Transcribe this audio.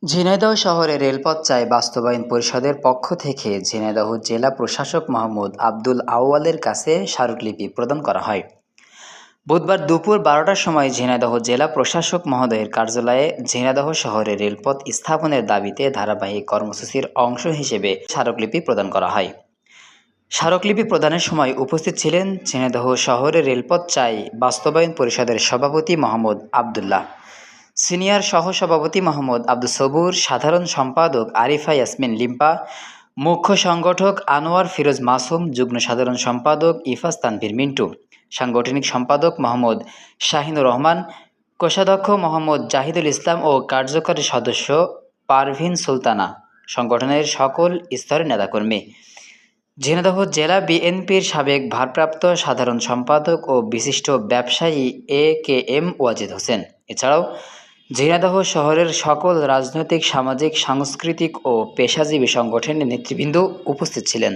ঝিনাইদহ শহরে রেলপথ চাই বাস্তবায়ন পরিষদের পক্ষ থেকে ঝিনাইদহ জেলা প্রশাসক মোহাম্মদ আব্দুল আউয়ালের কাছে স্মারকলিপি প্রদান করা হয়। বুধবার দুপুর ১২টার সময় ঝিনাইদহ জেলা প্রশাসক মহোদয়ের কার্যালয়ে ঝিনাইদহ শহরে রেলপথ স্থাপনের দাবিতে ধারাবাহিক কর্মসূচির অংশ হিসেবে স্মারকলিপি প্রদান করা হয়। স্মারকলিপি প্রদানের সময় উপস্থিত ছিলেন ঝিনাইদহ শহরে রেলপথ চাই বাস্তবায়ন পরিষদের সভাপতি মোহাম্মদ আবদুল্লাহ, সিনিয়র সহসভাপতি মোহাম্মদ আব্দুস সবুর, সাধারণ সম্পাদক আরিফা ইয়াসমিন লিম্পা, মুখ্য সংগঠক আনোয়ার ফিরোজ মাসুম, যুগ্ম সাধারণ সম্পাদক ইফাজ তানভীর মিন্টু, সাংগঠনিক সম্পাদক মোহাম্মদ শাহিনুর রহমান, কোষাধ্যক্ষ মোহাম্মদ জাহিদুল ইসলাম ও কার্যকরী সদস্য পারভিন সুলতানা, সংগঠনের সকল স্তরের নেতাকর্মী, ঝিনাইদহ জেলা বিএনপির সাবেক ভারপ্রাপ্ত সাধারণ সম্পাদক ও বিশিষ্ট ব্যবসায়ী এ.কে.এম. ওয়াজেদ হোসেন, এছাড়াও ঝিনাইদহ শহরের সকল রাজনৈতিক, সামাজিক, সাংস্কৃতিক ও পেশাজীবী সংগঠনের নেতৃবৃন্দ উপস্থিত ছিলেন।